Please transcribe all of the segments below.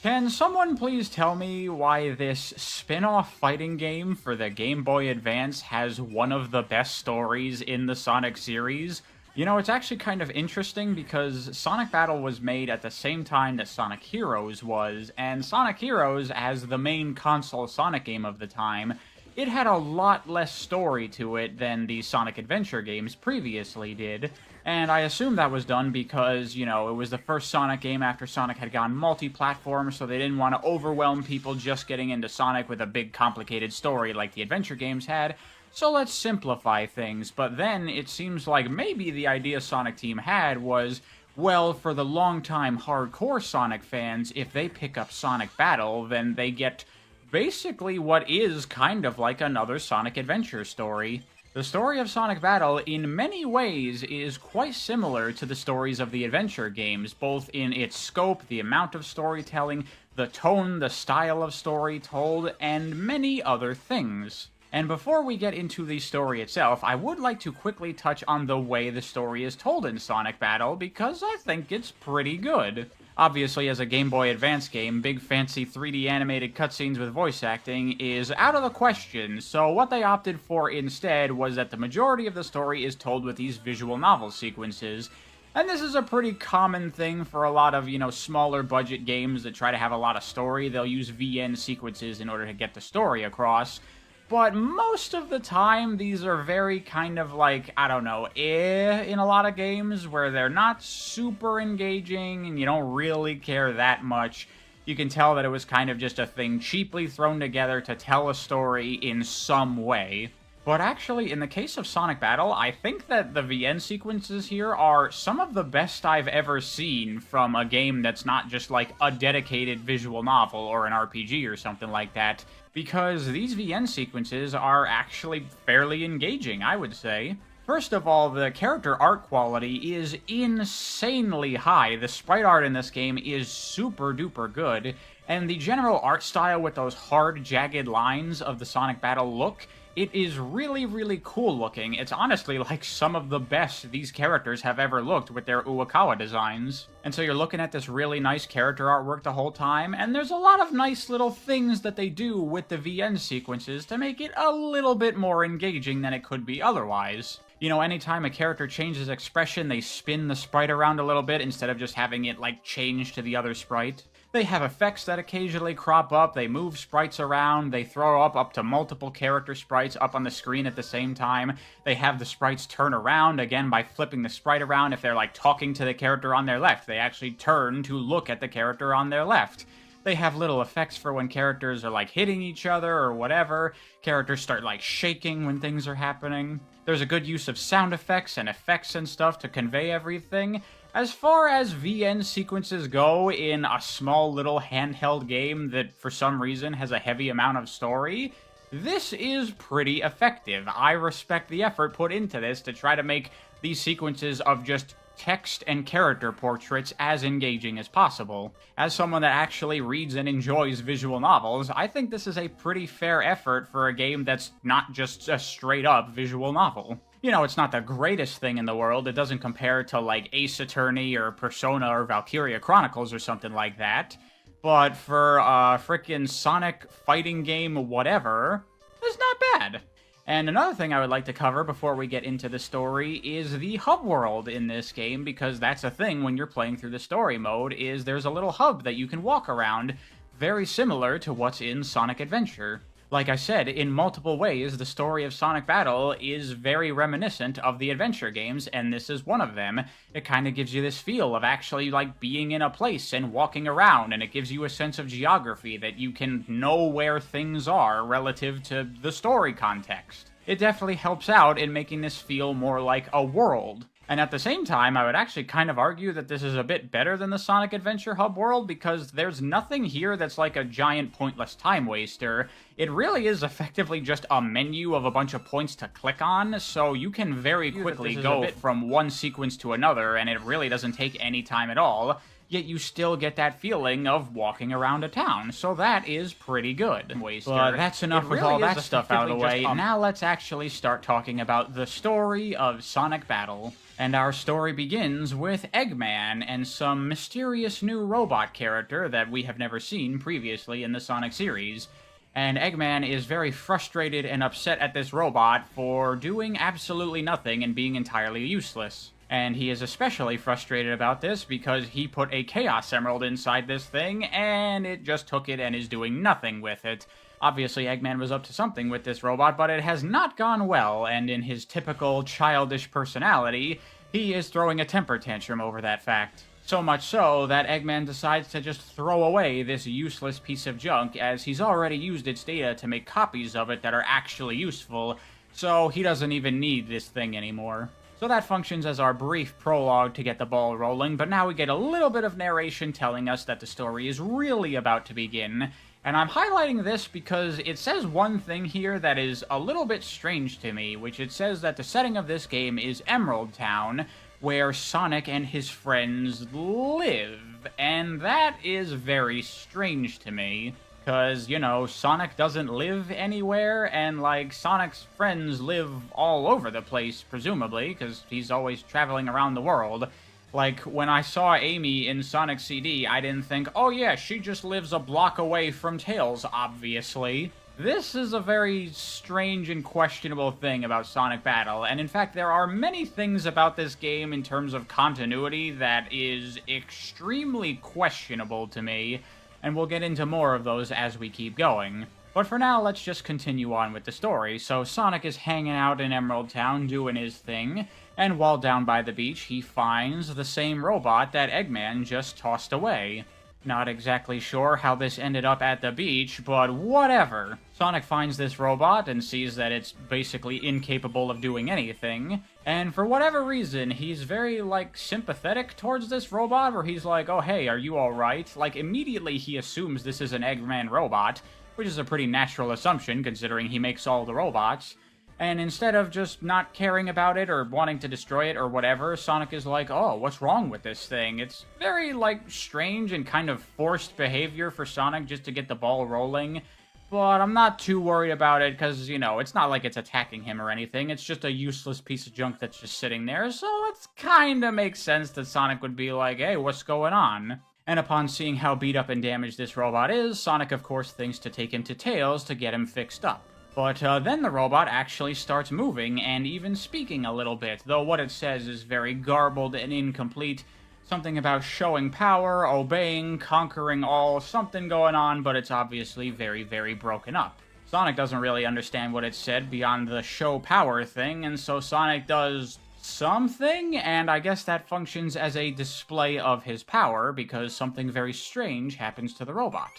Can someone please tell me why this spin-off fighting game for the Game Boy Advance has one of the best stories in the Sonic series? You know, it's actually kind of interesting because Sonic Battle was made at the same time that Sonic Heroes was, and Sonic Heroes, as the main console Sonic game of the time, it had a lot less story to it than the Sonic Adventure games previously did, and I assume that was done because, you know, it was the first Sonic game after Sonic had gone multi-platform, so they didn't want to overwhelm people just getting into Sonic with a big complicated story like the adventure games had, so let's simplify things. But then it seems like maybe the idea Sonic Team had was, well, for the longtime hardcore Sonic fans, if they pick up Sonic Battle, then they get basically what is kind of like another Sonic Adventure story. The story of Sonic Battle, in many ways, is quite similar to the stories of the adventure games, both in its scope, the amount of storytelling, the tone, the style of story told, and many other things. And before we get into the story itself, I would like to quickly touch on the way the story is told in Sonic Battle, because I think it's pretty good. Obviously, as a Game Boy Advance game, big fancy 3D animated cutscenes with voice acting is out of the question, so what they opted for instead was that the majority of the story is told with these visual novel sequences, and this is a pretty common thing for a lot of, you know, smaller budget games that try to have a lot of story. They'll use VN sequences in order to get the story across. But most of the time, these are very kind of like, I don't know, in a lot of games where they're not super engaging and you don't really care that much. You can tell that it was kind of just a thing cheaply thrown together to tell a story in some way. But actually, in the case of Sonic Battle, I think that the VN sequences here are some of the best I've ever seen from a game that's not just like a dedicated visual novel or an RPG or something like that, because these VN sequences are actually fairly engaging, I would say. First of all, the character art quality is insanely high. The sprite art in this game is super duper good, and the general art style with those hard, jagged lines of the Sonic Battle look, it is really, really cool looking. It's honestly like some of the best these characters have ever looked with their Uwakawa designs. And so you're looking at this really nice character artwork the whole time, and there's a lot of nice little things that they do with the VN sequences to make it a little bit more engaging than it could be otherwise. You know, anytime a character changes expression, they spin the sprite around a little bit instead of just having it, like, change to the other sprite. They have effects that occasionally crop up, they move sprites around, they throw up to multiple character sprites up on the screen at the same time. They have the sprites turn around, again, by flipping the sprite around. If they're, like, talking to the character on their left, they actually turn to look at the character on their left. They have little effects for when characters are, like, hitting each other or whatever. Characters start, like, shaking when things are happening. There's a good use of sound effects and stuff to convey everything. As far as VN sequences go in a small little handheld game that for some reason has a heavy amount of story, this is pretty effective. I respect the effort put into this to try to make these sequences of just text and character portraits as engaging as possible. As someone that actually reads and enjoys visual novels, I think this is a pretty fair effort for a game that's not just a straight-up visual novel. You know, it's not the greatest thing in the world. It doesn't compare to, like, Ace Attorney or Persona or Valkyria Chronicles or something like that. But for a frickin' Sonic fighting game whatever, it's not bad. And another thing I would like to cover before we get into the story is the hub world in this game, because that's a thing when you're playing through the story mode, is there's a little hub that you can walk around, very similar to what's in Sonic Adventure. Like I said, in multiple ways, the story of Sonic Battle is very reminiscent of the adventure games, and this is one of them. It kind of gives you this feel of actually, like, being in a place and walking around, and it gives you a sense of geography that you can know where things are relative to the story context. It definitely helps out in making this feel more like a world. And at the same time, I would actually kind of argue that this is a bit better than the Sonic Adventure Hub world, because there's nothing here that's like a giant pointless time waster. It really is effectively just a menu of a bunch of points to click on, so you can very quickly go from one sequence to another, and it really doesn't take any time at all. yet you still get that feeling of walking around a town, so that is pretty good. But that's enough with all that stuff out of the way. Now let's actually start talking about the story of Sonic Battle. And our story begins with Eggman and some mysterious new robot character that we have never seen previously in the Sonic series. And Eggman is very frustrated and upset at this robot for doing absolutely nothing and being entirely useless. And he is especially frustrated about this because he put a Chaos Emerald inside this thing, and it just took it and is doing nothing with it. Obviously, Eggman was up to something with this robot, but it has not gone well, and in his typical childish personality, he is throwing a temper tantrum over that fact. So much so that Eggman decides to just throw away this useless piece of junk, as he's already used its data to make copies of it that are actually useful, so he doesn't even need this thing anymore. So that functions as our brief prologue to get the ball rolling, but now we get a little bit of narration telling us that the story is really about to begin. And I'm highlighting this because it says one thing here that is a little bit strange to me, which it says that the setting of this game is Emerald Town, where Sonic and his friends live. And that is very strange to me. Because, you know, Sonic doesn't live anywhere, and, like, Sonic's friends live all over the place, presumably, because he's always traveling around the world. Like, when I saw Amy in Sonic CD, I didn't think, oh yeah, she just lives a block away from Tails, obviously. This is a very strange and questionable thing about Sonic Battle, and in fact, there are many things about this game in terms of continuity that is extremely questionable to me, and we'll get into more of those as we keep going. But for now, let's just continue on with the story. So Sonic is hanging out in Emerald Town doing his thing, and while down by the beach, he finds the same robot that Eggman just tossed away. Not exactly sure how this ended up at the beach, but whatever. Sonic finds this robot and sees that it's basically incapable of doing anything, and for whatever reason, he's very, like, sympathetic towards this robot, where he's like, oh hey, are you alright? Like, immediately he assumes this is an Eggman robot, which is a pretty natural assumption considering he makes all the robots. And instead of just not caring about it or wanting to destroy it or whatever, Sonic is like, oh, what's wrong with this thing? It's very, like, strange and kind of forced behavior for Sonic just to get the ball rolling. But I'm not too worried about it because, you know, it's not like it's attacking him or anything. It's just a useless piece of junk that's just sitting there. So it kind of makes sense that Sonic would be like, hey, what's going on? And upon seeing how beat up and damaged this robot is, Sonic, of course, thinks to take him to Tails to get him fixed up. But then the robot actually starts moving and even speaking a little bit, though what it says is very garbled and incomplete. Something about showing power, obeying, conquering all, something going on, but it's obviously very, very broken up. Sonic doesn't really understand what it said beyond the show power thing, and so Sonic does something, and I guess that functions as a display of his power, because something very strange happens to the robot.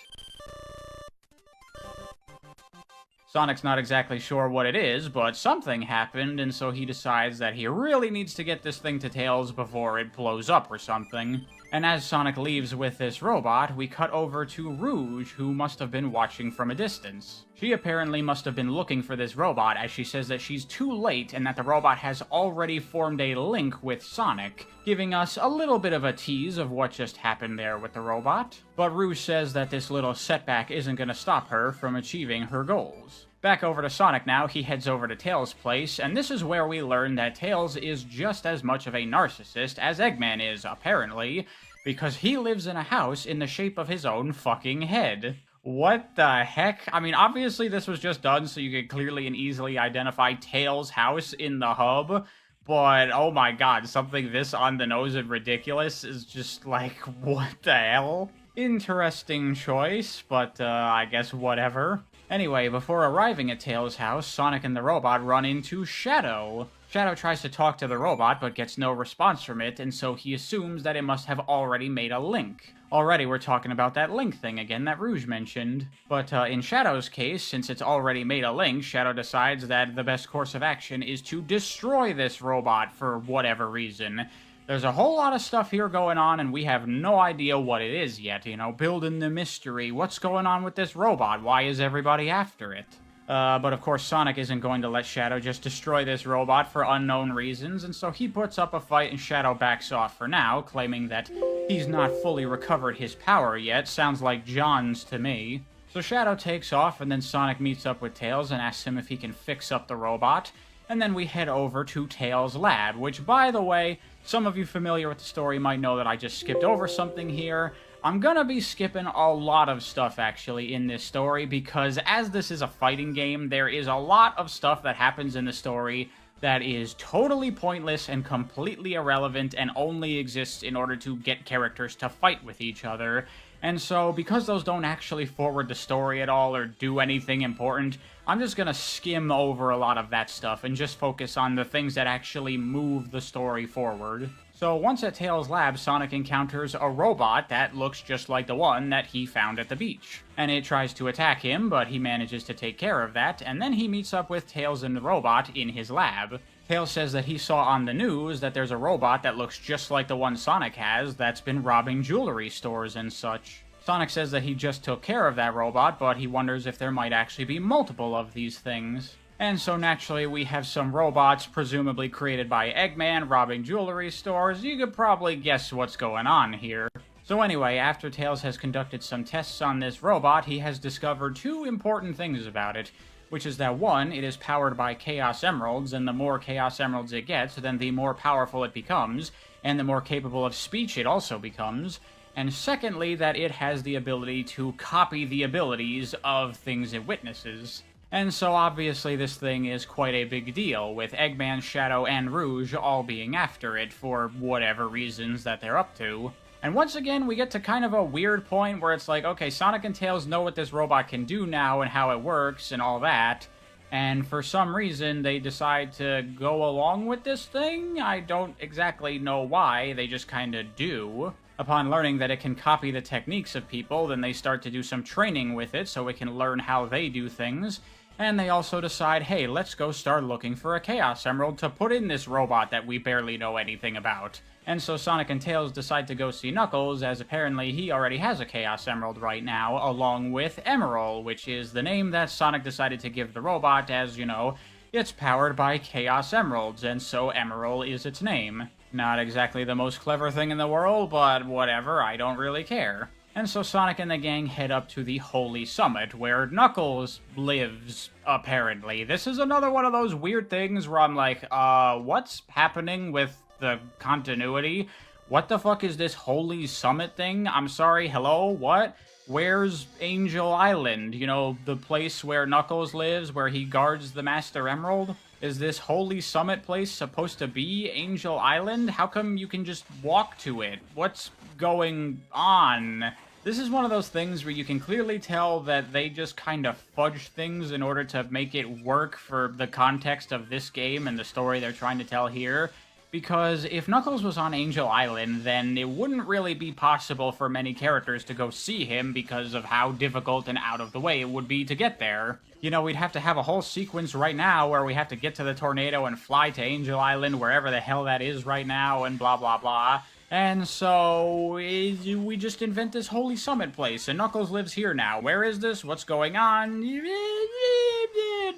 Sonic's not exactly sure what it is, but something happened, and so he decides that he really needs to get this thing to Tails before it blows up or something. And as Sonic leaves with this robot, we cut over to Rouge, who must have been watching from a distance. She apparently must have been looking for this robot, as she says that she's too late and that the robot has already formed a link with Sonic, giving us a little bit of a tease of what just happened there with the robot. But Rouge says that this little setback isn't going to stop her from achieving her goals. Back over to Sonic now, he heads over to Tails' place, and this is where we learn that Tails is just as much of a narcissist as Eggman is, apparently, because he lives in a house in the shape of his own fucking head. What the heck? I mean, obviously this was just done so you could clearly and easily identify Tails' house in the hub, but oh my god, something this on the nose and ridiculous is just like, what the hell? Interesting choice, but I guess whatever. Anyway, before arriving at Tails' house, Sonic and the robot run into Shadow. Shadow tries to talk to the robot, but gets no response from it, and so he assumes that it must have already made a link. Already we're talking about that link thing again that Rouge mentioned. But in Shadow's case, since it's already made a link, Shadow decides that the best course of action is to destroy this robot for whatever reason. There's a whole lot of stuff here going on, and we have no idea what it is yet, you know, building the mystery. What's going on with this robot? Why is everybody after it? But of course, Sonic isn't going to let Shadow just destroy this robot for unknown reasons, and so he puts up a fight and Shadow backs off for now, claiming that he's not fully recovered his power yet. Sounds like John's to me. So Shadow takes off, and then Sonic meets up with Tails and asks him if he can fix up the robot. And then we head over to Tails' lab, which, by the way, some of you familiar with the story might know that I just skipped over something here. I'm gonna be skipping a lot of stuff, actually, in this story, because as this is a fighting game, there is a lot of stuff that happens in the story that is totally pointless and completely irrelevant and only exists in order to get characters to fight with each other. And so, because those don't actually forward the story at all or do anything important, I'm just gonna skim over a lot of that stuff and just focus on the things that actually move the story forward. So once at Tails' lab, Sonic encounters a robot that looks just like the one that he found at the beach. And it tries to attack him, but he manages to take care of that, and then he meets up with Tails and the robot in his lab. Tails says that he saw on the news that there's a robot that looks just like the one Sonic has that's been robbing jewelry stores and such. Sonic says that he just took care of that robot, but he wonders if there might actually be multiple of these things. And so naturally we have some robots, presumably created by Eggman, robbing jewelry stores. You could probably guess what's going on here. So anyway, after Tails has conducted some tests on this robot, he has discovered two important things about it. Which is that one, it is powered by Chaos Emeralds, and the more Chaos Emeralds it gets, then the more powerful it becomes, and the more capable of speech it also becomes. And secondly, that it has the ability to copy the abilities of things it witnesses. And so obviously this thing is quite a big deal, with Eggman, Shadow, and Rouge all being after it for whatever reasons that they're up to. And once again, we get to kind of a weird point where it's like, okay, Sonic and Tails know what this robot can do now and how it works and all that, and for some reason they decide to go along with this thing? I don't exactly know why, they just kinda do. Upon learning that it can copy the techniques of people, then they start to do some training with it so it can learn how they do things. And they also decide, hey, let's go start looking for a Chaos Emerald to put in this robot that we barely know anything about. And so Sonic and Tails decide to go see Knuckles, as apparently he already has a Chaos Emerald right now, along with Emerald, which is the name that Sonic decided to give the robot, as, you know, it's powered by Chaos Emeralds, and so Emerald is its name. Not exactly the most clever thing in the world, but whatever, I don't really care. And so Sonic and the gang head up to the Holy Summit, where Knuckles lives, apparently. This is another one of those weird things where I'm like, what's happening with the continuity? What the fuck is this Holy Summit thing? I'm sorry, hello, what? Where's Angel Island? You know, the place where Knuckles lives, where he guards the Master Emerald? Is this Holy Summit place supposed to be Angel Island? How come you can just walk to it? What's going on? This is one of those things where you can clearly tell that they just kind of fudge things in order to make it work for the context of this game and the story they're trying to tell here. Because if Knuckles was on Angel Island, then it wouldn't really be possible for many characters to go see him because of how difficult and out of the way it would be to get there. You know, we'd have to have a whole sequence right now where we have to get to the tornado and fly to Angel Island, wherever the hell that is right now, and blah blah blah. And so, we just invent this Holy Summit place, and Knuckles lives here now. Where is this? What's going on?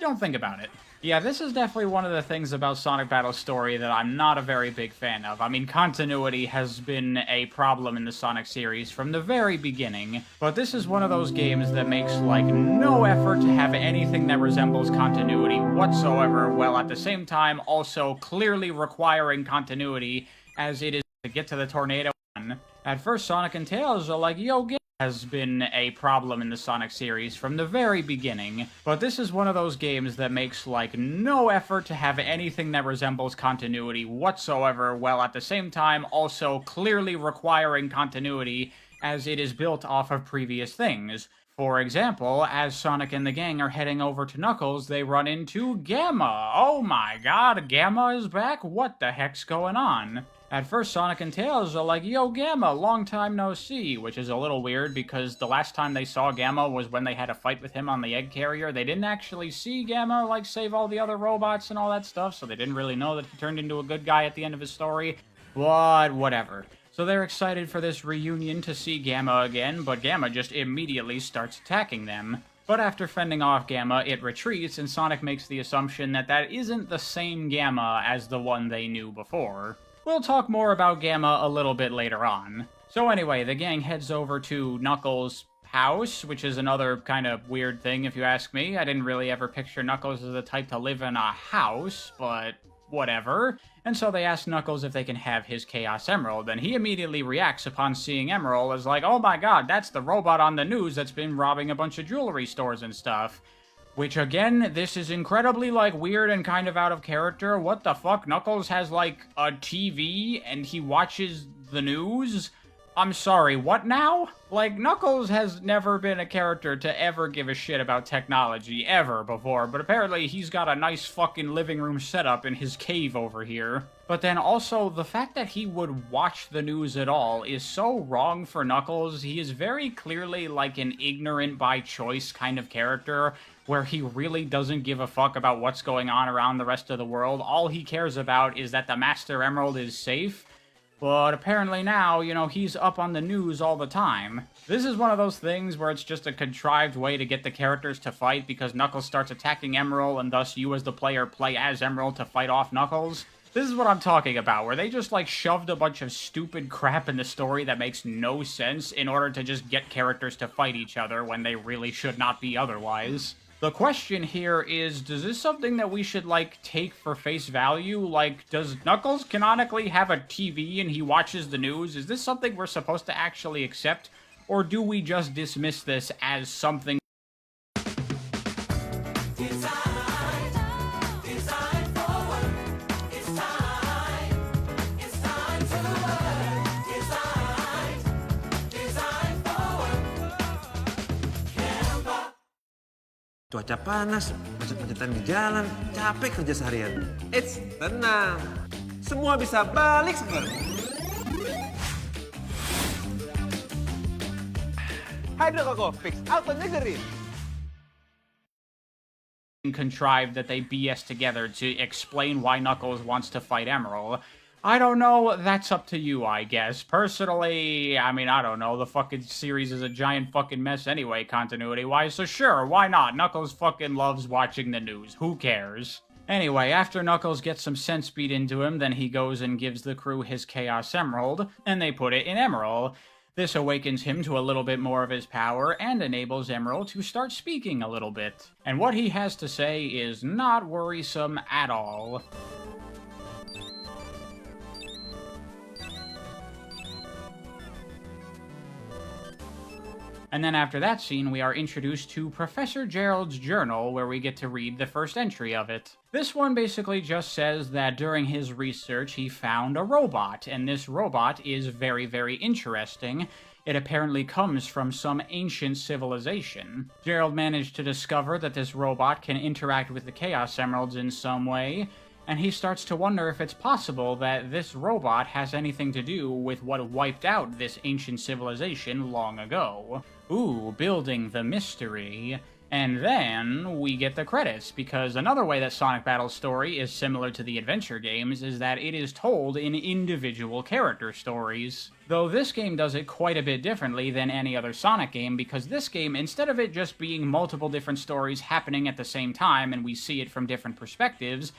Don't think about it. Yeah, this is definitely one of the things about Sonic Battle's story that I'm not a very big fan of. I mean, continuity has been a problem in the Sonic series from the very beginning, but this is one of those games that makes, like, no effort to have anything that resembles continuity whatsoever, while at the same time also clearly requiring continuity, as it is to get to the tornado. At first, Sonic and Tails are like, yo, has been a problem in the Sonic series from the very beginning, but this is one of those games that makes, like, no effort to have anything that resembles continuity whatsoever, while at the same time also clearly requiring continuity, as it is built off of previous things. For example, as Sonic and the gang are heading over to Knuckles, they run into Gamma. Oh my god, Gamma is back? What the heck's going on? At first, Sonic and Tails are like, yo, Gamma, long time no see, which is a little weird because the last time they saw Gamma was when they had a fight with him on the egg carrier. They didn't actually see Gamma, like, save all the other robots and all that stuff, so they didn't really know that he turned into a good guy at the end of his story. But whatever. So they're excited for this reunion to see Gamma again, but Gamma just immediately starts attacking them. But after fending off Gamma, it retreats, and Sonic makes the assumption that that isn't the same Gamma as the one they knew before. We'll talk more about Gamma a little bit later on. So anyway, the gang heads over to Knuckles' house, which is another kind of weird thing if you ask me. I didn't really ever picture Knuckles as the type to live in a house, but whatever. And so they ask Knuckles if they can have his Chaos Emerald, and he immediately reacts upon seeing Emerald as like, oh my god, that's the robot on the news that's been robbing a bunch of jewelry stores and stuff. Which, again, this is incredibly, like, weird and kind of out of character. What the fuck? Knuckles has, like, a TV and he watches the news? I'm sorry, what now? Like, Knuckles has never been a character to ever give a shit about technology, ever, before, but apparently he's got a nice fucking living room setup in his cave over here. But then also, the fact that he would watch the news at all is so wrong for Knuckles. He is very clearly, like, an ignorant by choice kind of character, where he really doesn't give a fuck about what's going on around the rest of the world. All he cares about is that the Master Emerald is safe. But apparently now, you know, he's up on the news all the time. This is one of those things where it's just a contrived way to get the characters to fight because Knuckles starts attacking Emerald and thus you as the player play as Emerald to fight off Knuckles. This is what I'm talking about, where they just like shoved a bunch of stupid crap in the story that makes no sense in order to just get characters to fight each other when they really should not be otherwise. The question here is this something that we should, like, take for face value? Like, does Knuckles canonically have a TV and he watches the news? Is this something we're supposed to actually accept? Or do we just dismiss this as something Cuaca panas, macet-macetan di jalan, capek kerja seharian. Eits, tenang. Semua bisa balik sekarang. Hydro Coco, fix auto nyegerin. Contrived that they BS together to explain why Knuckles wants to fight Emerald. I don't know, that's up to you, I guess. Personally, I mean, I don't know, the fucking series is a giant fucking mess anyway, continuity-wise, so sure, why not? Knuckles fucking loves watching the news, who cares? Anyway, after Knuckles gets some sense beat into him, then he goes and gives the crew his Chaos Emerald, and they put it in Emerald. This awakens him to a little bit more of his power, and enables Emerald to start speaking a little bit. And what he has to say is not worrisome at all. And then after that scene, we are introduced to Professor Gerald's journal, where we get to read the first entry of it. This one basically just says that during his research, he found a robot, and this robot is very, very interesting. It apparently comes from some ancient civilization. Gerald managed to discover that this robot can interact with the Chaos Emeralds in some way, and he starts to wonder if it's possible that this robot has anything to do with what wiped out this ancient civilization long ago. Ooh, building the mystery. And then we get the credits, because another way that Sonic Battle's story is similar to the adventure games is that it is told in individual character stories. Though this game does it quite a bit differently than any other Sonic game, because this game, instead of it just being multiple different stories happening at the same time and we see it from different perspectives,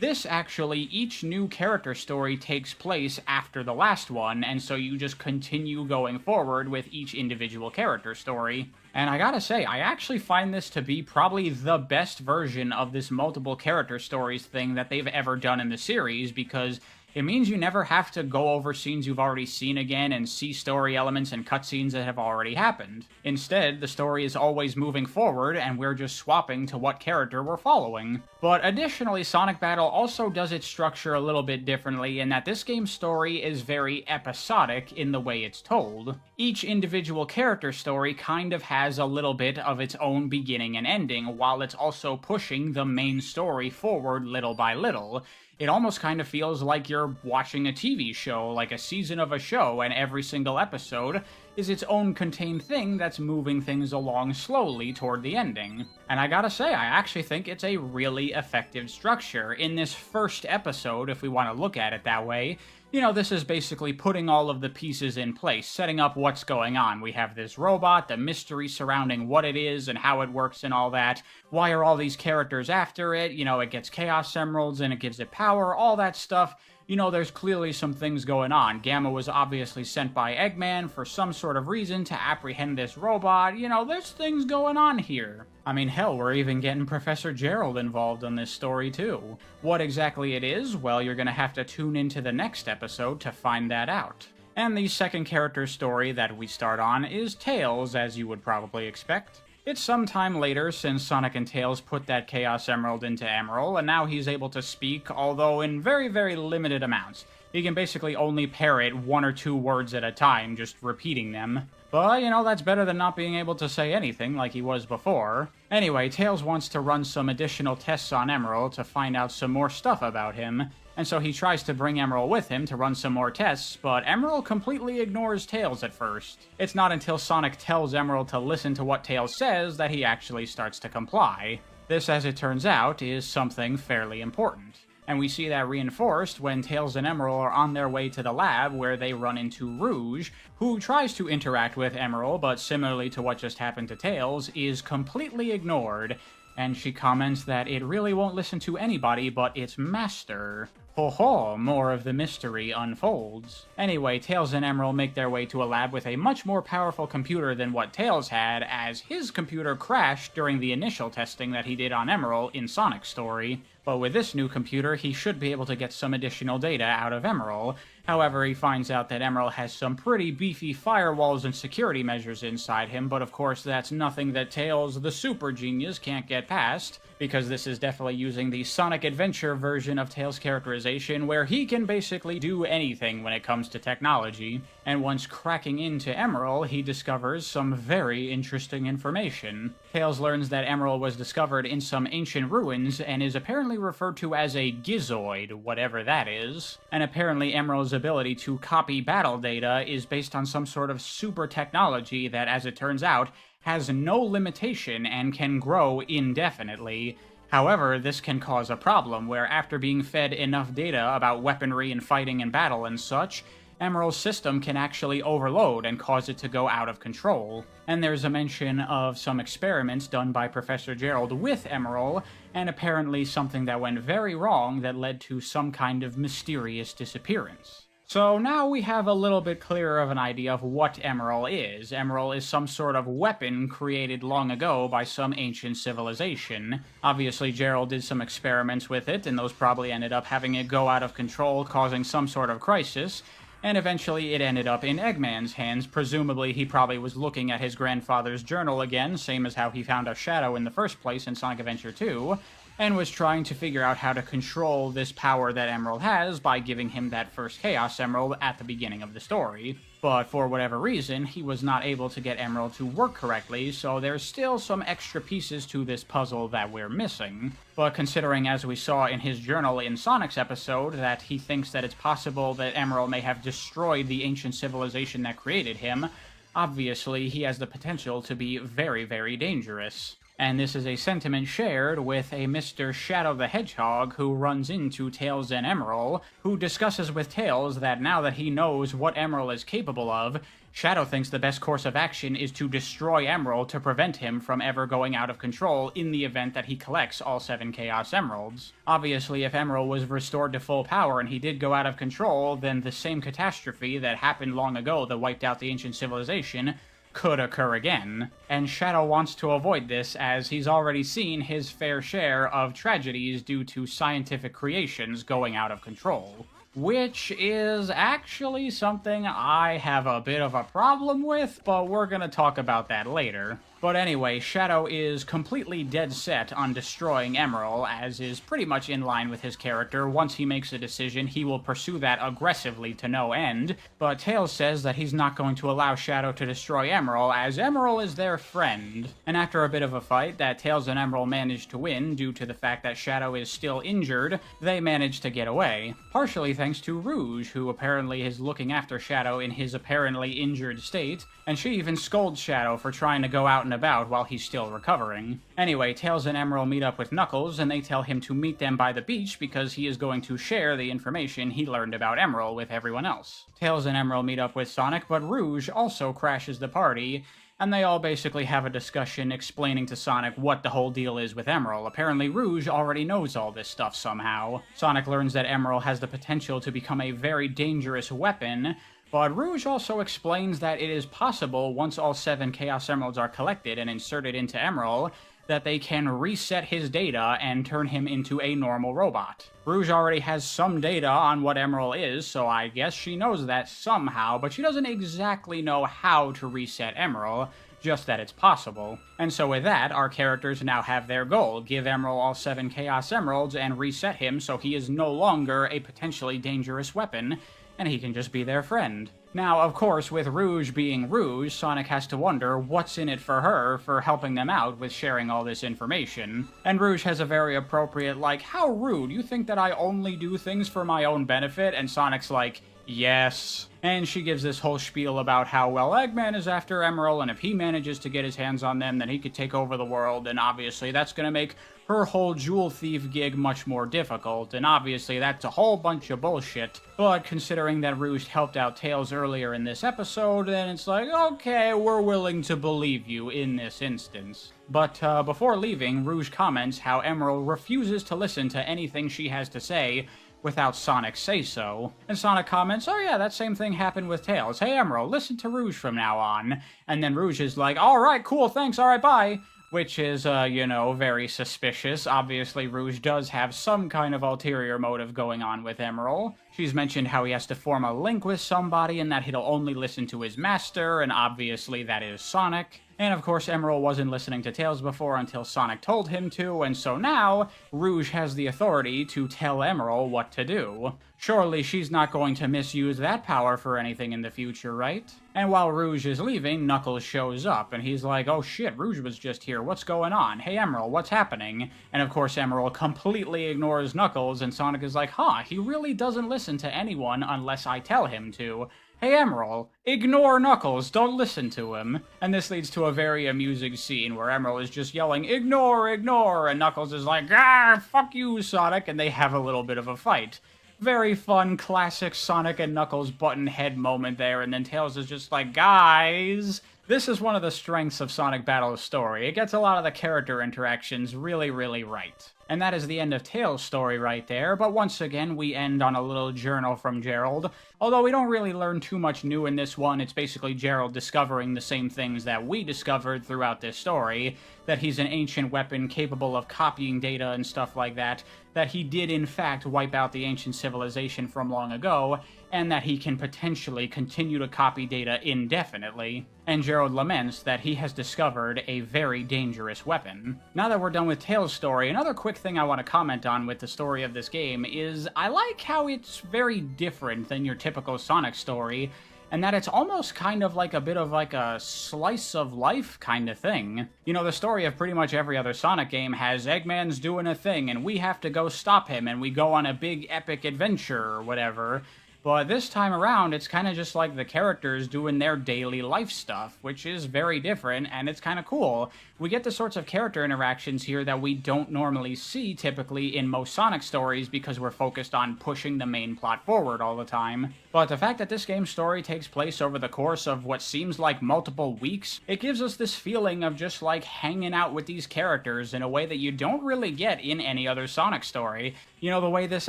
this actually, each new character story takes place after the last one, and so you just continue going forward with each individual character story. And I gotta say, I actually find this to be probably the best version of this multiple character stories thing that they've ever done in the series, because it means you never have to go over scenes you've already seen again and see story elements and cutscenes that have already happened. Instead, the story is always moving forward, and we're just swapping to what character we're following. But additionally, Sonic Battle also does its structure a little bit differently in that this game's story is very episodic in the way it's told. Each individual character story kind of has a little bit of its own beginning and ending, while it's also pushing the main story forward little by little. It almost kind of feels like you're watching a TV show, like a season of a show, and every single episode is its own contained thing that's moving things along slowly toward the ending. And I gotta say, I actually think it's a really effective structure. In this first episode, if we want to look at it that way, This is basically putting all of the pieces in place, setting up what's going on. We have this robot, the mystery surrounding what it is and how it works and all that. Why are all these characters after it? It gets Chaos Emeralds and it gives it power, all that stuff. There's clearly some things going on. Gamma was obviously sent by Eggman for some sort of reason to apprehend this robot. There's things going on here. I mean, hell, we're even getting Professor Gerald involved in this story, too. What exactly it is, well, you're gonna have to tune into the next episode to find that out. And the second character story that we start on is Tails, as you would probably expect. It's some time later since Sonic and Tails put that Chaos Emerald into Emerald, and now he's able to speak, although in very, very limited amounts. He can basically only parrot 1 or 2 words at a time, just repeating them. But, that's better than not being able to say anything like he was before. Anyway, Tails wants to run some additional tests on Emerald to find out some more stuff about him, and so he tries to bring Emerald with him to run some more tests, but Emerald completely ignores Tails at first. It's not until Sonic tells Emerald to listen to what Tails says that he actually starts to comply. This, as it turns out, is something fairly important. And we see that reinforced when Tails and Emerald are on their way to the lab where they run into Rouge, who tries to interact with Emerald, but similarly to what just happened to Tails, is completely ignored, and she comments that it really won't listen to anybody but its master. Ho ho, more of the mystery unfolds. Anyway, Tails and Emerald make their way to a lab with a much more powerful computer than what Tails had, as his computer crashed during the initial testing that he did on Emerald in Sonic's story. But with this new computer, he should be able to get some additional data out of Emerald. However, he finds out that Emerald has some pretty beefy firewalls and security measures inside him, but of course that's nothing that Tails, the super genius, can't get past, because this is definitely using the Sonic Adventure version of Tails' characterization, where he can basically do anything when it comes to technology. And once cracking into Emerald, he discovers some very interesting information. Tails learns that Emerald was discovered in some ancient ruins, and is apparently referred to as a Gizoid, whatever that is. And apparently Emerald's ability to copy battle data is based on some sort of super technology that, as it turns out, has no limitation and can grow indefinitely. However, this can cause a problem where after being fed enough data about weaponry and fighting and battle and such, Emerald's system can actually overload and cause it to go out of control. And there's a mention of some experiments done by Professor Gerald with Emerald, and apparently something that went very wrong that led to some kind of mysterious disappearance. So now we have a little bit clearer of an idea of what Emerald is. Emerald is some sort of weapon created long ago by some ancient civilization. Obviously, Gerald did some experiments with it, and those probably ended up having it go out of control, causing some sort of crisis. And eventually it ended up in Eggman's hands. Presumably he probably was looking at his grandfather's journal again, same as how he found a Shadow in the first place in Sonic Adventure 2, and was trying to figure out how to control this power that Emerald has by giving him that first Chaos Emerald at the beginning of the story. But for whatever reason, he was not able to get Emerald to work correctly, so there's still some extra pieces to this puzzle that we're missing. But considering, as we saw in his journal in Sonic's episode, that he thinks that it's possible that Emerald may have destroyed the ancient civilization that created him, obviously he has the potential to be very, very dangerous. And this is a sentiment shared with a Mr. Shadow the Hedgehog who runs into Tails and Emerald, who discusses with Tails that now that he knows what Emerald is capable of, Shadow thinks the best course of action is to destroy Emerald to prevent him from ever going out of control in the event that he collects all 7 Chaos Emeralds. Obviously, if Emerald was restored to full power and he did go out of control, then the same catastrophe that happened long ago that wiped out the ancient civilization could occur again, and Shadow wants to avoid this as he's already seen his fair share of tragedies due to scientific creations going out of control. Which is actually something I have a bit of a problem with, but we're gonna talk about that later. But anyway, Shadow is completely dead set on destroying Emerald, as is pretty much in line with his character. Once he makes a decision, he will pursue that aggressively to no end. But Tails says that he's not going to allow Shadow to destroy Emerald, as Emerald is their friend. And after a bit of a fight that Tails and Emerald manage to win, due to the fact that Shadow is still injured, they manage to get away. Partially thanks to Rouge, who apparently is looking after Shadow in his apparently injured state, and she even scolds Shadow for trying to go out forgotten about while he's still recovering. Anyway, Tails and Emerald meet up with Knuckles, and they tell him to meet them by the beach because he is going to share the information he learned about Emerald with everyone else. Tails and Emerald meet up with Sonic, but Rouge also crashes the party, and they all basically have a discussion explaining to Sonic what the whole deal is with Emerald. Apparently Rouge already knows all this stuff somehow. Sonic learns that Emerald has the potential to become a very dangerous weapon, but Rouge also explains that it is possible, once all 7 Chaos Emeralds are collected and inserted into Emerald, that they can reset his data and turn him into a normal robot. Rouge already has some data on what Emerald is, so I guess she knows that somehow, but she doesn't exactly know how to reset Emerald, just that it's possible. And so with that, our characters now have their goal: give Emerald all 7 Chaos Emeralds and reset him so he is no longer a potentially dangerous weapon, and he can just be their friend. Now, of course, with Rouge being Rouge, Sonic has to wonder what's in it for her for helping them out with sharing all this information. And Rouge has a very appropriate, like, "How rude, you think that I only do things for my own benefit?" And Sonic's like, "Yes." And she gives this whole spiel about how, well, Eggman is after Emerald, and if he manages to get his hands on them, then he could take over the world, and obviously that's gonna make her whole jewel thief gig much more difficult, and obviously that's a whole bunch of bullshit. But considering that Rouge helped out Tails earlier in this episode, then it's like, okay, we're willing to believe you in this instance. But before leaving, Rouge comments how Emerald refuses to listen to anything she has to say without Sonic say-so. And Sonic comments, "Oh yeah, that same thing happened with Tails. Hey Emerald, listen to Rouge from now on." And then Rouge is like, "Alright, cool, thanks, alright, bye." Which is, very suspicious. Obviously, Rouge does have some kind of ulterior motive going on with Emerald. She's mentioned how he has to form a link with somebody and that he'll only listen to his master, and obviously that is Sonic. And of course, Emerald wasn't listening to Tails before until Sonic told him to, and so now, Rouge has the authority to tell Emerald what to do. Surely she's not going to misuse that power for anything in the future, right? And while Rouge is leaving, Knuckles shows up, and he's like, "Oh shit, Rouge was just here, what's going on? Hey Emerald, what's happening?" And of course Emerald completely ignores Knuckles, and Sonic is like, "Huh, he really doesn't listen to anyone unless I tell him to. Hey Emerald, ignore Knuckles, don't listen to him." And this leads to a very amusing scene where Emerald is just yelling, "Ignore, ignore," and Knuckles is like, "Ah, fuck you, Sonic," and they have a little bit of a fight. Very fun, classic Sonic and Knuckles button head moment there, and then Tails is just like, "Guys." This is one of the strengths of Sonic Battle's story. It gets a lot of the character interactions really, really right. And that is the end of Tails' story right there, but once again, we end on a little journal from Gerald. Although we don't really learn too much new in this one, it's basically Gerald discovering the same things that we discovered throughout this story, that he's an ancient weapon capable of copying data and stuff like that he did in fact wipe out the ancient civilization from long ago, and that he can potentially continue to copy data indefinitely. And Gerald laments that he has discovered a very dangerous weapon. Now that we're done with Tails' story, another quick thing I want to comment on with the story of this game is I like how it's very different than your typical Sonic story, and that it's almost kind of like a bit of like a slice of life kind of thing. You know, the story of pretty much every other Sonic game has Eggman's doing a thing, and we have to go stop him, and we go on a big epic adventure or whatever. But this time around, it's kind of just like the characters doing their daily life stuff, which is very different, and it's kind of cool. We get the sorts of character interactions here that we don't normally see typically in most Sonic stories because we're focused on pushing the main plot forward all the time. But the fact that this game's story takes place over the course of what seems like multiple weeks, it gives us this feeling of just like hanging out with these characters in a way that you don't really get in any other Sonic story. You know, the way this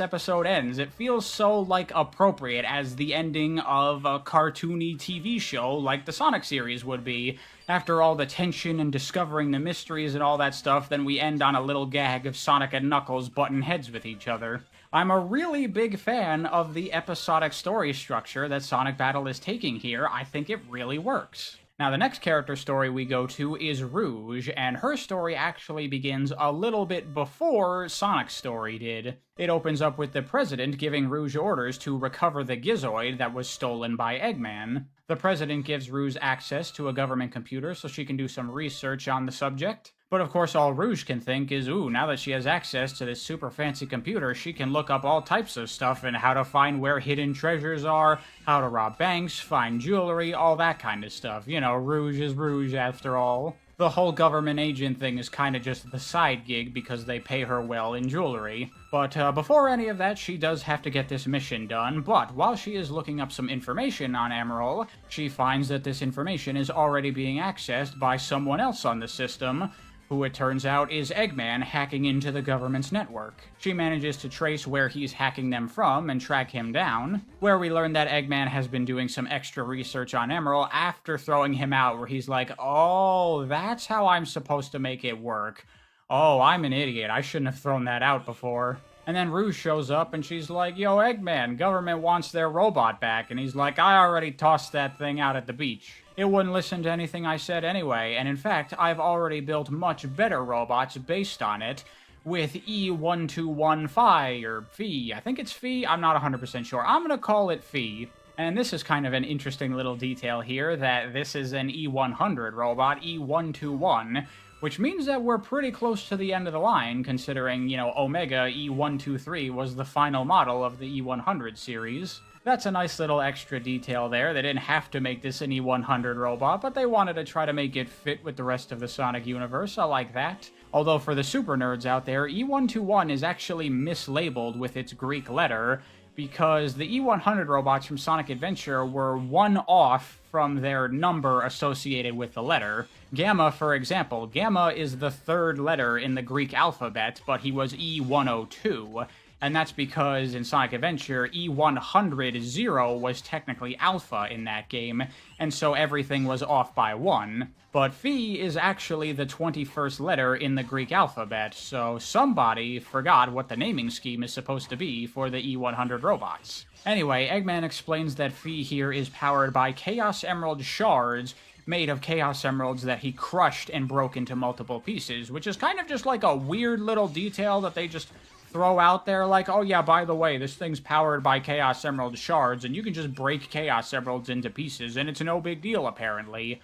episode ends, it feels so like appropriate as the ending of a cartoony TV show like the Sonic series would be. After all the tension and discovering the mysteries and all that stuff, then we end on a little gag of Sonic and Knuckles butting heads with each other. I'm a really big fan of the episodic story structure that Sonic Battle is taking here. I think it really works. Now, the next character story we go to is Rouge, and her story actually begins a little bit before Sonic's story did. It opens up with the President giving Rouge orders to recover the Gizoid that was stolen by Eggman. The President gives Rouge access to a government computer so she can do some research on the subject. But of course all Rouge can think is, ooh, now that she has access to this super fancy computer, she can look up all types of stuff and how to find where hidden treasures are, how to rob banks, find jewelry, all that kind of stuff. You know, Rouge is Rouge after all. The whole government agent thing is kind of just the side gig because they pay her well in jewelry. But before any of that, she does have to get this mission done, but while she is looking up some information on Emerald, she finds that this information is already being accessed by someone else on the system, who it turns out is Eggman hacking into the government's network. She manages to trace where he's hacking them from and track him down, where we learn that Eggman has been doing some extra research on Emerald after throwing him out, where he's like, oh, that's how I'm supposed to make it work. Oh, I'm an idiot. I shouldn't have thrown that out before. And then Rouge shows up and she's like, yo, Eggman, government wants their robot back. And he's like, I already tossed that thing out at the beach. It wouldn't listen to anything I said anyway, and in fact, I've already built much better robots based on it, with E1215, or Phi. I think it's Phi, I'm not 100% sure. I'm gonna call it Phi. And this is kind of an interesting little detail here, that this is an E100 robot, E121, which means that we're pretty close to the end of the line, considering, you know, Omega E123 was the final model of the E100 series. That's a nice little extra detail there. They didn't have to make this an E100 robot, but they wanted to try to make it fit with the rest of the Sonic universe. I like that. Although for the super nerds out there, E121 is actually mislabeled with its Greek letter, because the E100 robots from Sonic Adventure were one off from their number associated with the letter. Gamma, for example, Gamma is the third letter in the Greek alphabet, but he was E102. And that's because in Sonic Adventure, E100 was technically Alpha in that game, and so everything was off by 1. But Phi is actually the 21st letter in the Greek alphabet, so somebody forgot what the naming scheme is supposed to be for the E100 robots. Anyway, Eggman explains that Phi here is powered by Chaos Emerald shards, made of Chaos Emeralds that he crushed and broke into multiple pieces, which is kind of just like a weird little detail that they just throw out there, like, oh yeah, by the way, this thing's powered by Chaos Emerald shards, and you can just break Chaos Emeralds into pieces, and it's no big deal, apparently.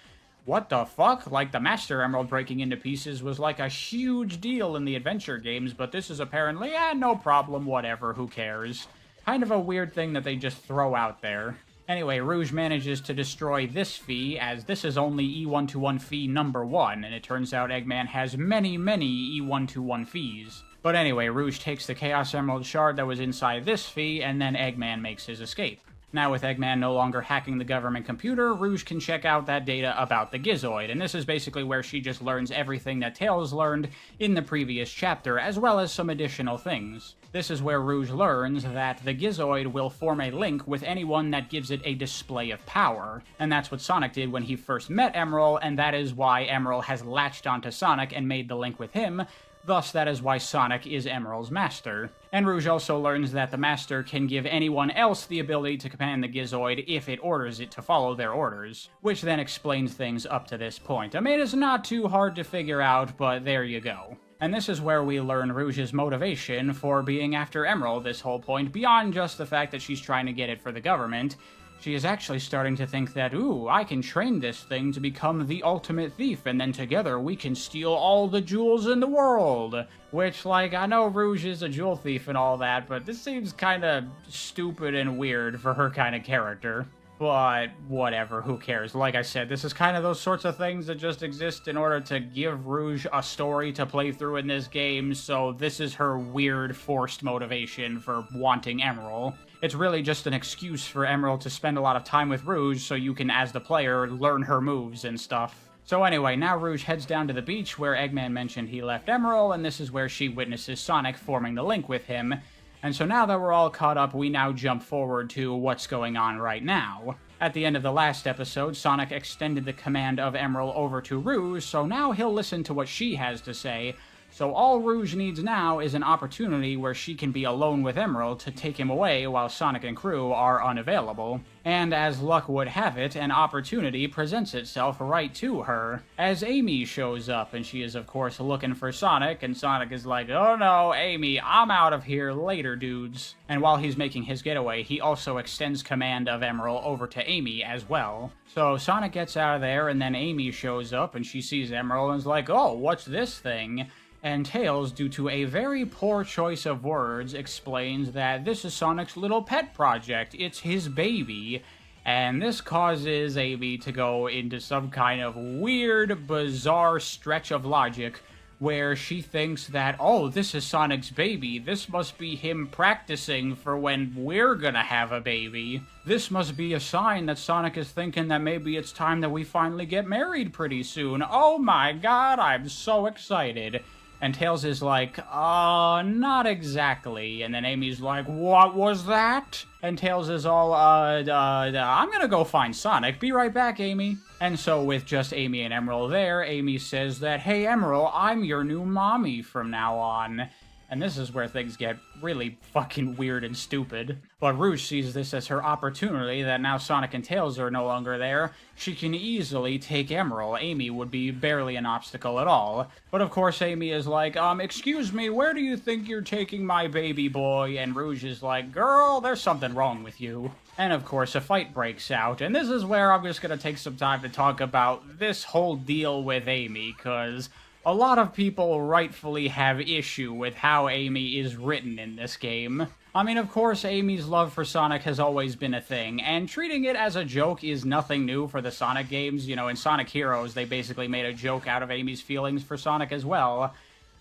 What the fuck? Like, the Master Emerald breaking into pieces was like a huge deal in the adventure games, but this is apparently, no problem, whatever, who cares? Kind of a weird thing that they just throw out there. Anyway, Rouge manages to destroy this Phi, as this is only E121 Phi number 1, and it turns out Eggman has many, many E121 Phis. But anyway, Rouge takes the Chaos Emerald shard that was inside this Phi, and then Eggman makes his escape. Now with Eggman no longer hacking the government computer, Rouge can check out that data about the Gizoid, and this is basically where she just learns everything that Tails learned in the previous chapter, as well as some additional things. This is where Rouge learns that the Gizoid will form a link with anyone that gives it a display of power, and that's what Sonic did when he first met Emerald, and that is why Emerald has latched onto Sonic and made the link with him. Thus, that is why Sonic is Emerald's master. And Rouge also learns that the master can give anyone else the ability to command the Gizoid if it orders it to follow their orders, which then explains things up to this point. I mean, it's not too hard to figure out, but there you go. And this is where we learn Rouge's motivation for being after Emerald this whole point, beyond just the fact that she's trying to get it for the government. She is actually starting to think that, ooh, I can train this thing to become the ultimate thief, and then together we can steal all the jewels in the world. Which, like, I know Rouge is a jewel thief and all that, but this seems kinda stupid and weird for her kind of character. But whatever, who cares? Like I said, this is kind of those sorts of things that just exist in order to give Rouge a story to play through in this game, so this is her weird, forced motivation for wanting Emerald. It's really just an excuse for Emerald to spend a lot of time with Rouge so you can, as the player, learn her moves and stuff. So anyway, now Rouge heads down to the beach where Eggman mentioned he left Emerald, and this is where she witnesses Sonic forming the link with him. And so now that we're all caught up, we now jump forward to what's going on right now. At the end of the last episode, Sonic extended the command of Emerald over to Rouge, so now he'll listen to what she has to say. So all Rouge needs now is an opportunity where she can be alone with Emerald to take him away while Sonic and crew are unavailable. And as luck would have it, an opportunity presents itself right to her, as Amy shows up, and she is of course looking for Sonic, and Sonic is like, oh no, Amy, I'm out of here later, dudes. And while he's making his getaway, he also extends command of Emerald over to Amy as well. So Sonic gets out of there, and then Amy shows up, and she sees Emerald and is like, oh, what's this thing? And Tails, due to a very poor choice of words, explains that this is Sonic's little pet project. It's his baby. And this causes Amy to go into some kind of weird, bizarre stretch of logic where she thinks that, oh, this is Sonic's baby. This must be him practicing for when we're gonna have a baby. This must be a sign that Sonic is thinking that maybe it's time that we finally get married pretty soon. Oh my god, I'm so excited. And Tails is like, not exactly. And then Amy's like, what was that? And Tails is all, I'm gonna go find Sonic. Be right back, Amy. And so with just Amy and Emerald there, Amy says that, hey, Emerald, I'm your new mommy from now on. And this is where things get really fucking weird and stupid. But Rouge sees this as her opportunity that now Sonic and Tails are no longer there. She can easily take Emerald. Amy would be barely an obstacle at all. But of course Amy is like, excuse me, where do you think you're taking my baby boy? And Rouge is like, girl, there's something wrong with you. And of course a fight breaks out. And this is where I'm just gonna take some time to talk about this whole deal with Amy, cause a lot of people rightfully have issue with how Amy is written in this game. I mean, of course, Amy's love for Sonic has always been a thing, and treating it as a joke is nothing new for the Sonic games. You know, in Sonic Heroes, they basically made a joke out of Amy's feelings for Sonic as well.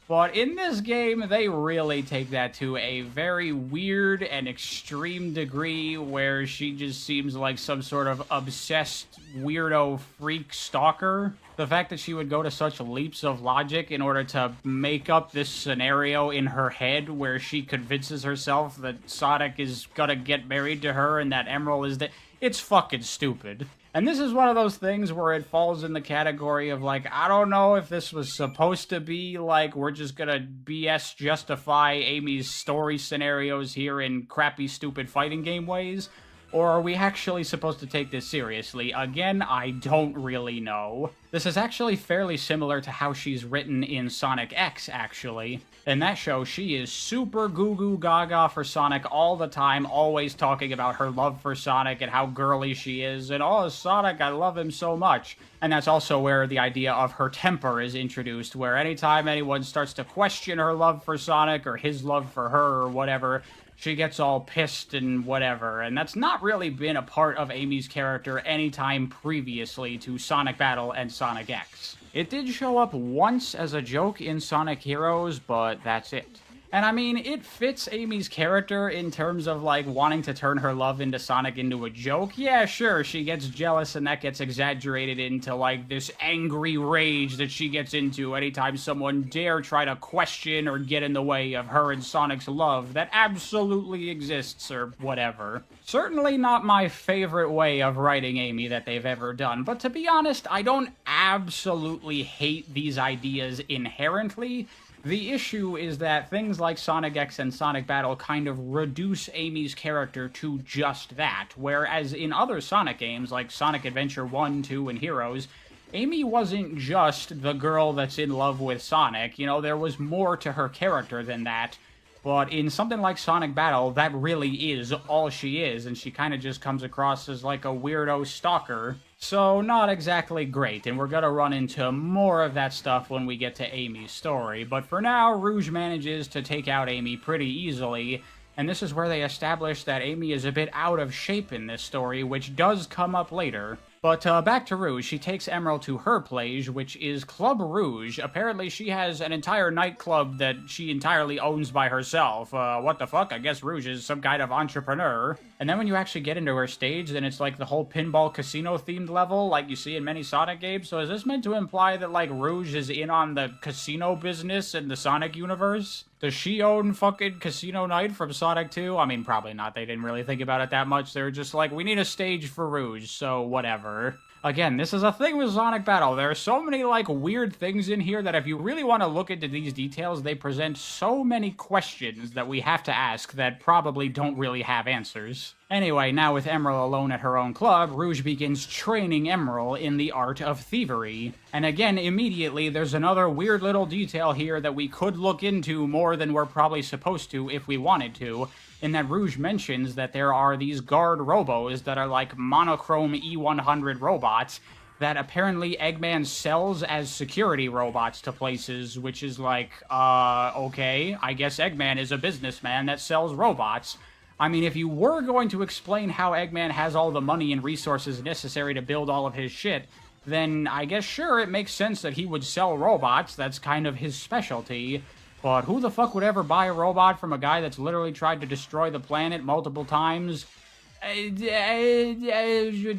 But in this game, they really take that to a very weird and extreme degree where she just seems like some sort of obsessed weirdo freak stalker. The fact that she would go to such leaps of logic in order to make up this scenario in her head where she convinces herself that Sonic is gonna get married to her and that Emerald is it's fucking stupid. And this is one of those things where it falls in the category of, like, I don't know if this was supposed to be, like, we're just gonna BS justify Amy's story scenarios here in crappy, stupid fighting game ways, or are we actually supposed to take this seriously? Again, I don't really know. This is actually fairly similar to how she's written in Sonic X, actually. In that show, she is super goo-goo gaga for Sonic all the time, always talking about her love for Sonic and how girly she is, and oh, Sonic, I love him so much. And that's also where the idea of her temper is introduced, where anytime anyone starts to question her love for Sonic or his love for her or whatever, she gets all pissed and whatever, and that's not really been a part of Amy's character anytime previously to Sonic Battle and Sonic X. It did show up once as a joke in Sonic Heroes, but that's it. And I mean, it fits Amy's character in terms of, like, wanting to turn her love into Sonic into a joke. Yeah, sure, she gets jealous and that gets exaggerated into, like, this angry rage that she gets into anytime someone dare try to question or get in the way of her and Sonic's love that absolutely exists or whatever. Certainly not my favorite way of writing Amy that they've ever done, but to be honest, I don't absolutely hate these ideas inherently. The issue is that things like Sonic X and Sonic Battle kind of reduce Amy's character to just that, whereas in other Sonic games, like Sonic Adventure 1, 2, and Heroes, Amy wasn't just the girl that's in love with Sonic. You know, there was more to her character than that. But in something like Sonic Battle, that really is all she is, and she kind of just comes across as like a weirdo stalker. So, not exactly great, and we're gonna run into more of that stuff when we get to Amy's story. But for now, Rouge manages to take out Amy pretty easily, and this is where they establish that Amy is a bit out of shape in this story, which does come up later. But back to Rouge, she takes Emerald to her place, which is Club Rouge. Apparently she has an entire nightclub that she entirely owns by herself. What the fuck? I guess Rouge is some kind of entrepreneur. And then when you actually get into her stage, then it's like the whole pinball casino themed level, like you see in many Sonic games. So is this meant to imply that, like, Rouge is in on the casino business in the Sonic universe? Does she own fucking Casino Night from Sonic 2? I mean, probably not. They didn't really think about it that much. They were just like, we need a stage for Rouge, so whatever. Again, this is a thing with Sonic Battle. There are so many, like, weird things in here that if you really want to look into these details, they present so many questions that we have to ask that probably don't really have answers. Anyway, now with Emerald alone at her own club, Rouge begins training Emerald in the art of thievery. And again, immediately, there's another weird little detail here that we could look into more than we're probably supposed to if we wanted to, in that Rouge mentions that there are these guard robos that are like monochrome E100 robots that apparently Eggman sells as security robots to places, which is like, okay, I guess Eggman is a businessman that sells robots. I mean, if you were going to explain how Eggman has all the money and resources necessary to build all of his shit, then I guess sure, it makes sense that he would sell robots, that's kind of his specialty. But who the fuck would ever buy a robot from a guy that's literally tried to destroy the planet multiple times?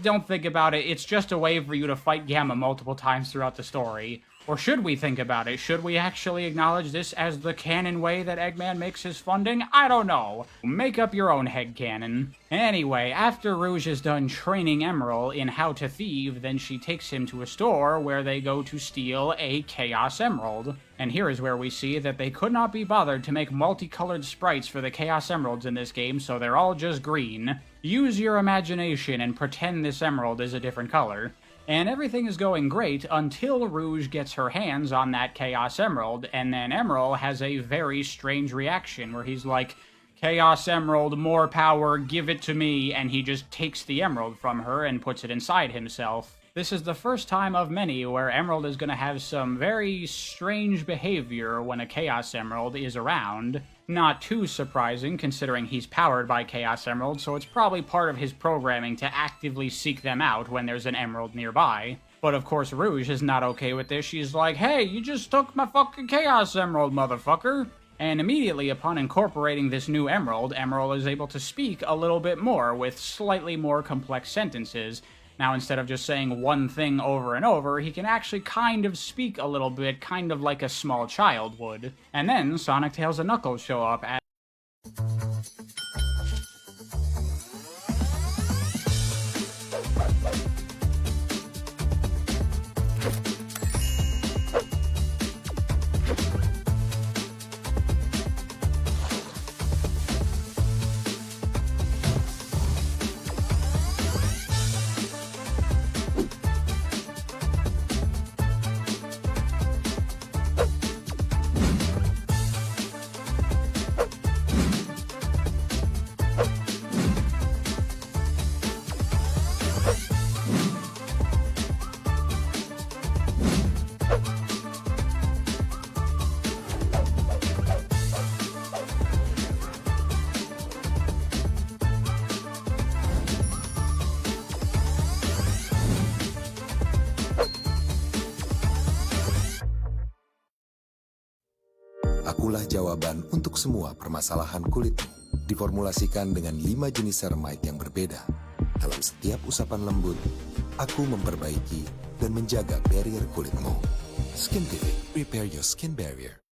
Don't think about it, it's just a way for you to fight Gamma multiple times throughout the story. Or should we think about it? Should we actually acknowledge this as the canon way that Eggman makes his funding? I don't know. Make up your own headcanon. Anyway, after Rouge is done training Emerald in how to thieve, then she takes him to a store where they go to steal a Chaos Emerald. And here is where we see that they could not be bothered to make multicolored sprites for the Chaos Emeralds in this game, so they're all just green. Use your imagination and pretend this emerald is a different color. And everything is going great until Rouge gets her hands on that Chaos Emerald, and then Emerald has a very strange reaction where he's like, Chaos Emerald, more power, give it to me, and he just takes the emerald from her and puts it inside himself. This is the first time of many where Emerald is going to have some very strange behavior when a Chaos Emerald is around. Not too surprising, considering he's powered by Chaos Emerald, so it's probably part of his programming to actively seek them out when there's an emerald nearby. But of course Rouge is not okay with this. She's like, hey, you just took my fucking Chaos Emerald, motherfucker! And immediately upon incorporating this new emerald, Emerald is able to speak a little bit more with slightly more complex sentences. Now, instead of just saying one thing over and over, he can actually kind of speak a little bit, kind of like a small child would. And then Sonic, Tails, and Knuckles show up as Akulah jawaban untuk semua permasalahan kulitmu. Diformulasikan dengan 5 jenis ceramide yang berbeda. Dalam setiap usapan lembut, aku memperbaiki dan menjaga barrier kulitmu. Skin Pivot, repair your skin barrier.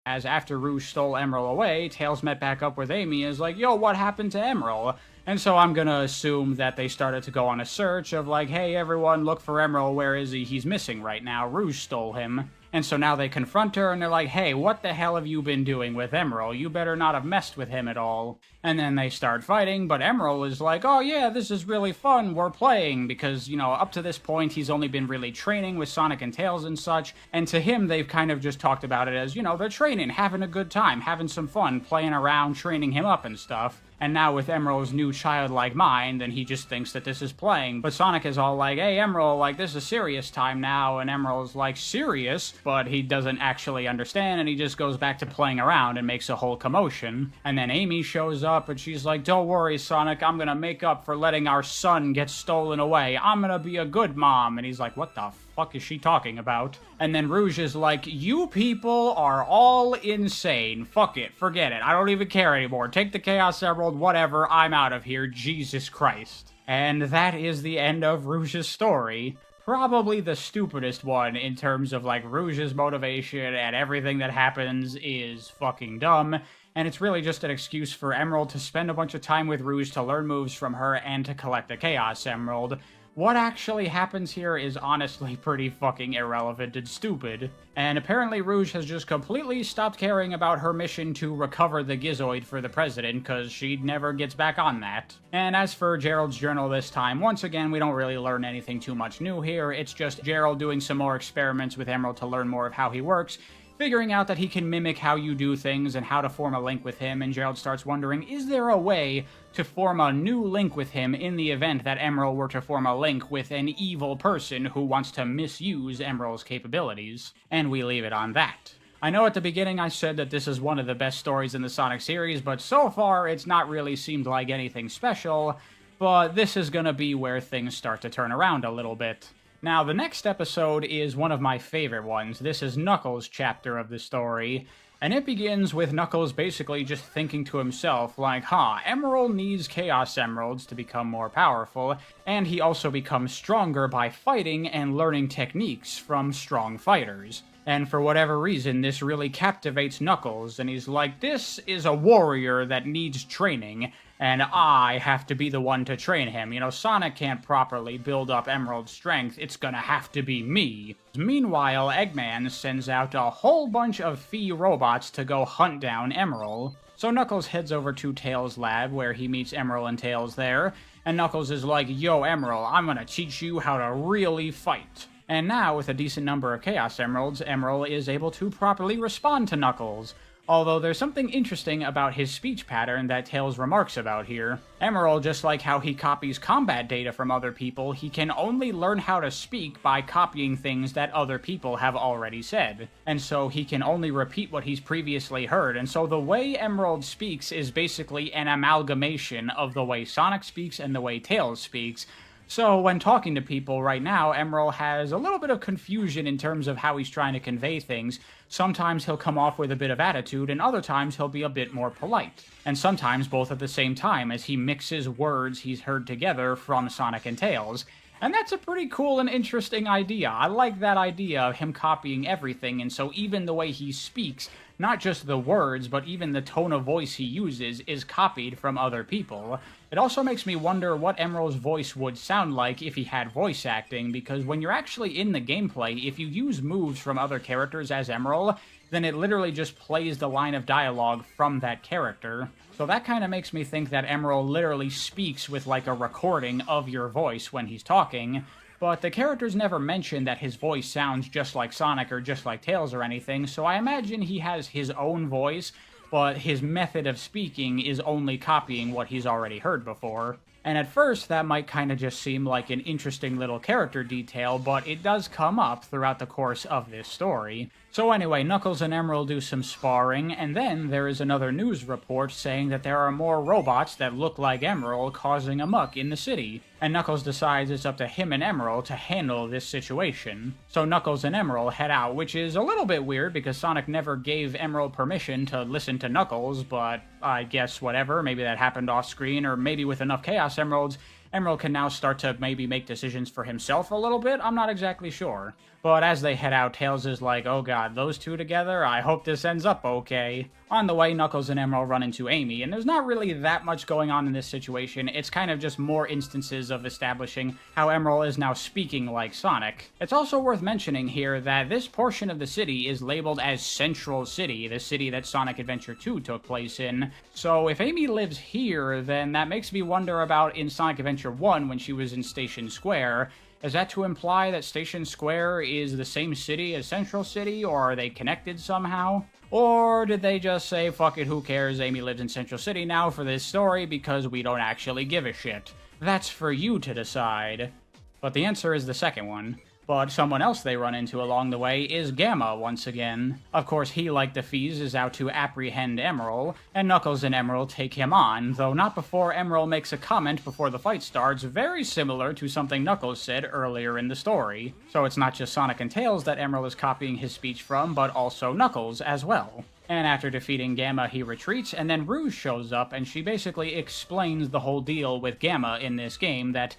As after Rouge stole Emerald away, Tails met back up with Amy and is like, yo, what happened to Emerald? And so I'm gonna assume that they started to go on a search of like, hey everyone, look for Emerald, where is he? He's missing right now, Rouge stole him. And so now they confront her and they're like, hey, what the hell have you been doing with Emerald? You better not have messed with him at all. And then they start fighting, but Emerald is like, oh yeah, this is really fun, we're playing, because, you know, up to this point he's only been really training with Sonic and Tails and such, and to him they've kind of just talked about it as, you know, they're training, having a good time, having some fun, playing around, training him up and stuff. And now with Emerald's new childlike mind, then he just thinks that this is playing. But Sonic is all like, hey Emerald, like this is serious time now, and Emerald's like, serious? But he doesn't actually understand, and he just goes back to playing around and makes a whole commotion. And then Amy shows up and she's like, don't worry Sonic, I'm gonna make up for letting our son get stolen away. I'm gonna be a good mom. And he's like, what the fuck is she talking about? And then Rouge is like, you people are all insane. Fuck it, forget it, I don't even care anymore. Take the Chaos Emerald, whatever, I'm out of here, Jesus Christ. And that is the end of Rouge's story. Probably the stupidest one in terms of like Rouge's motivation, and everything that happens is fucking dumb. And it's really just an excuse for Emerald to spend a bunch of time with Rouge to learn moves from her and to collect the Chaos Emerald. What actually happens here is honestly pretty fucking irrelevant and stupid. And apparently Rouge has just completely stopped caring about her mission to recover the Gizoid for the president, cause she never gets back on that. And as for Gerald's journal this time, once again, we don't really learn anything too much new here. It's just Gerald doing some more experiments with Emerald to learn more of how he works, figuring out that he can mimic how you do things and how to form a link with him, and Gerald starts wondering, is there a way to form a new link with him in the event that Emerald were to form a link with an evil person who wants to misuse Emerald's capabilities? And we leave it on that. I know at the beginning I said that this is one of the best stories in the Sonic series, but so far it's not really seemed like anything special, but this is gonna be where things start to turn around a little bit. Now, the next episode is one of my favorite ones. This is Knuckles' chapter of the story, and it begins with Knuckles basically just thinking to himself, like, Emerald needs Chaos Emeralds to become more powerful, and he also becomes stronger by fighting and learning techniques from strong fighters. And for whatever reason, this really captivates Knuckles, and he's like, this is a warrior that needs training, and I have to be the one to train him. You know, Sonic can't properly build up Emerald's strength, it's gonna have to be me. Meanwhile, Eggman sends out a whole bunch of Fee robots to go hunt down Emerald. So Knuckles heads over to Tails' lab, where he meets Emerald and Tails there, and Knuckles is like, yo, Emerald, I'm gonna teach you how to really fight. And now, with a decent number of Chaos Emeralds, Emerald is able to properly respond to Knuckles. Although there's something interesting about his speech pattern that Tails remarks about here. Emerald, just like how he copies combat data from other people, he can only learn how to speak by copying things that other people have already said. And so he can only repeat what he's previously heard, and so the way Emerald speaks is basically an amalgamation of the way Sonic speaks and the way Tails speaks. So when talking to people right now, Emerald has a little bit of confusion in terms of how he's trying to convey things. Sometimes he'll come off with a bit of attitude, and other times he'll be a bit more polite. And sometimes both at the same time, as he mixes words he's heard together from Sonic and Tails. And that's a pretty cool and interesting idea. I like that idea of him copying everything, and so even the way he speaks, not just the words, but even the tone of voice he uses, is copied from other people. It also makes me wonder what Emerald's voice would sound like if he had voice acting, because when you're actually in the gameplay, if you use moves from other characters as Emerald, then it literally just plays the line of dialogue from that character. So that kind of makes me think that Emerald literally speaks with like a recording of your voice when he's talking, but the characters never mention that his voice sounds just like Sonic or just like Tails or anything, so I imagine he has his own voice, but his method of speaking is only copying what he's already heard before. And at first, that might kind of just seem like an interesting little character detail, but it does come up throughout the course of this story. So anyway, Knuckles and Emerald do some sparring, and then there is another news report saying that there are more robots that look like Emerald causing a muck in the city. And Knuckles decides it's up to him and Emerald to handle this situation. So Knuckles and Emerald head out, which is a little bit weird because Sonic never gave Emerald permission to listen to Knuckles, but I guess whatever, maybe that happened off screen, or maybe with enough Chaos Emeralds, Emerald can now start to maybe make decisions for himself a little bit, I'm not exactly sure. But as they head out, Tails is like, oh god, those two together? I hope this ends up okay. On the way, Knuckles and Emerald run into Amy, and there's not really that much going on in this situation. It's kind of just more instances of establishing how Emerald is now speaking like Sonic. It's also worth mentioning here that this portion of the city is labeled as Central City, the city that Sonic Adventure 2 took place in. So if Amy lives here, then that makes me wonder about in Sonic Adventure 1 when she was in Station Square. Is that to imply that Station Square is the same city as Central City, or are they connected somehow? Or did they just say, fuck it, who cares, Amy lives in Central City now for this story because we don't actually give a shit? That's for you to decide. But the answer is the second one. But someone else they run into along the way is Gamma once again. Of course, he, like the Fees, is out to apprehend Emerald, and Knuckles and Emerald take him on, though not before Emerald makes a comment before the fight starts very similar to something Knuckles said earlier in the story. So it's not just Sonic and Tails that Emerald is copying his speech from, but also Knuckles as well. And after defeating Gamma, he retreats, and then Rouge shows up, and she basically explains the whole deal with Gamma in this game, that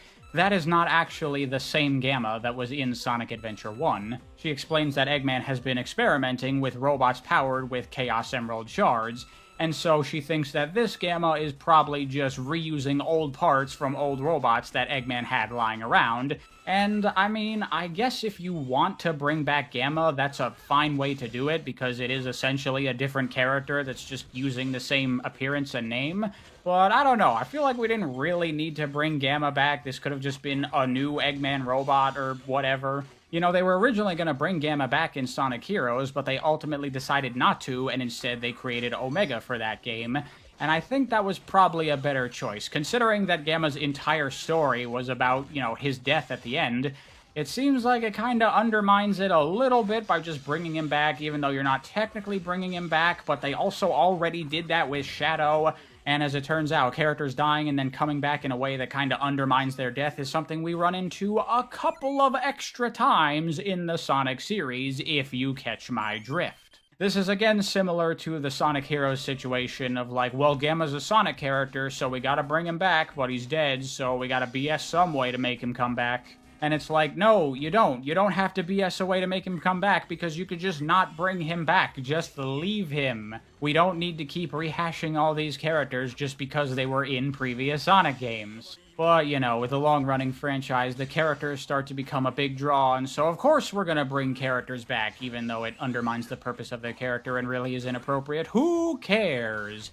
is not actually the same Gamma that was in Sonic Adventure 1. She explains that Eggman has been experimenting with robots powered with Chaos Emerald shards, and so she thinks that this Gamma is probably just reusing old parts from old robots that Eggman had lying around. And, I mean, I guess if you want to bring back Gamma, that's a fine way to do it, because it is essentially a different character that's just using the same appearance and name. But I don't know, I feel like we didn't really need to bring Gamma back. This could have just been a new Eggman robot or whatever. You know, they were originally going to bring Gamma back in Sonic Heroes, but they ultimately decided not to, and instead they created Omega for that game. And I think that was probably a better choice, considering that Gamma's entire story was about, you know, his death at the end. It seems like it kind of undermines it a little bit by just bringing him back, even though you're not technically bringing him back, but they also already did that with Shadow, and as it turns out, characters dying and then coming back in a way that kind of undermines their death is something we run into a couple of extra times in the Sonic series, if you catch my drift. This is again similar to the Sonic Heroes situation of like, well, Gamma's a Sonic character, so we gotta bring him back, but he's dead, so we gotta BS some way to make him come back. And it's like, no, you don't. You don't have to BS a way to make him come back because you could just not bring him back. Just leave him. We don't need to keep rehashing all these characters just because they were in previous Sonic games. But, you know, with a long-running franchise, the characters start to become a big draw, and so of course we're gonna bring characters back, even though it undermines the purpose of their character and really is inappropriate. Who cares?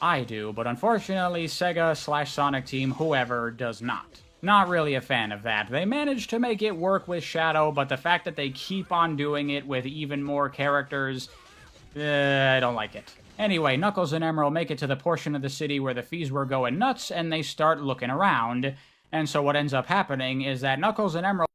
I do, but unfortunately, Sega/Sonic Team, whoever, does not. Not really a fan of that. They managed to make it work with Shadow, but the fact that they keep on doing it with even more characters, I don't like it. Anyway, Knuckles and Emerald make it to the portion of the city where the Fees were going nuts, and they start looking around. And so what ends up happening is that Knuckles and Emerald